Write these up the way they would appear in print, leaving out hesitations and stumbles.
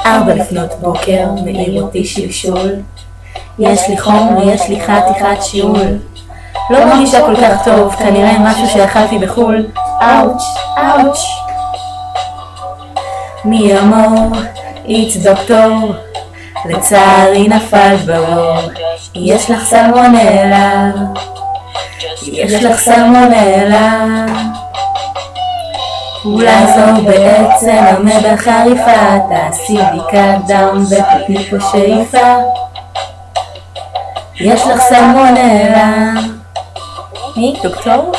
4:00 מעיר אותי שלשול, יש לי חום ויש לי חתיכת שיעול, לא מרגישה כל כך טוב, כנראה משהו שאכלתי בחול. אאוץ' אאוץ'. מי אמור? איץ דוקטור, לצערי נפלת ברור, יש לך סלמונלה, יש לך סלמונלה. אולי זו בעצם המדע חריפה, תעשי בדיקת דם ותתני פה שאיפה, יש לך סלמונלה. מי? דוקטור?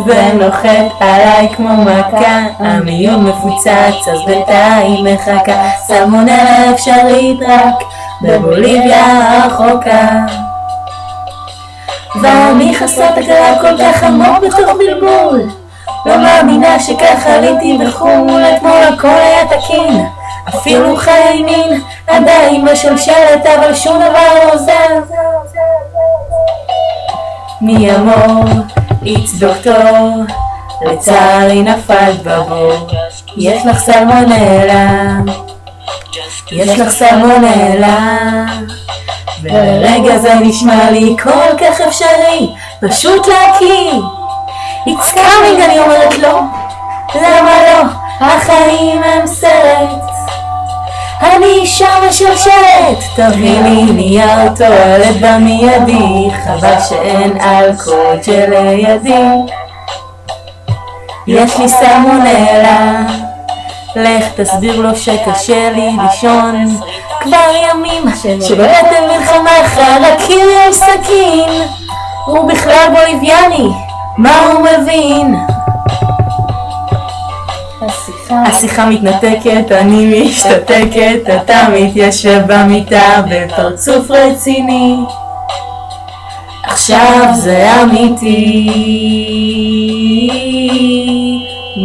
זה נוחת עליי כמו מכה, המיון מפוצץ אז בינתיים מחכה, סלמונלה אפשרית רק בבוליביה הרחוקה. ואני חסרת הכרה כל כך עמוק בתוך בלבול, לא מאמינה שככה עליתי בחול, אתמול הכל היה תקין, אפילו חיי מין עדיין בשלשלת, אבל שום דבר לא עוזר. מי אמור? איץ דוקטור, לצערי נפלת בבור, יש לך סלמונלה, יש לך סלמונלה. ולרגע זה נשמע לי כל כך אפשרי, פשוט להקיא. It's coming, אני אומרת לו, למה לא? החיים הם סרט, אני אישה משלשלת, תביא לי נייר טואלט במיידי, חבל שאין אלכוהול לידי. יש לי סלמונלה, לך תסביר לו שקשה לי לישון, כבר ימים שבאתם מלחמה חרקים עם סכין, הוא בכלל בוליביאני, מה הוא מבין? השיחה מתנתקת, אני משתתקת, אתה מתיישב במיטה בפרצוף רציני, עכשיו זה אמיתי.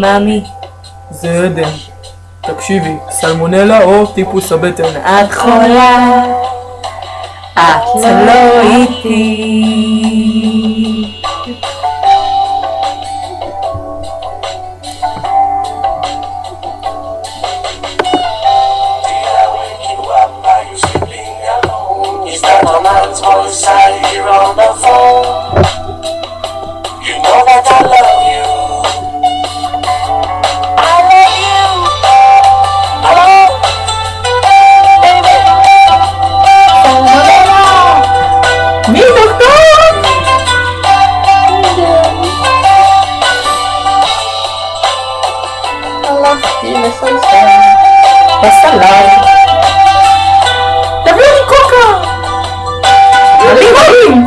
ממי, זה עדן. תקשיבי, סלמונלה או טיפוס הבטן? את חולה, את לא איתי. Mom's voice, I hear on the phone. You know that I love you. I love you. Hello, baby. מי דוקטור? הלכתי לסלסל בסלד. תביאו לי קוקה. לימונים!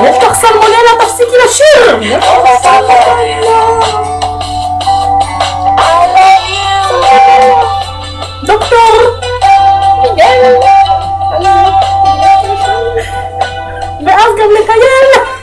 יש לך סלמונלה, תפסיקי לשיר! דוקטור! ואז גם לטייל!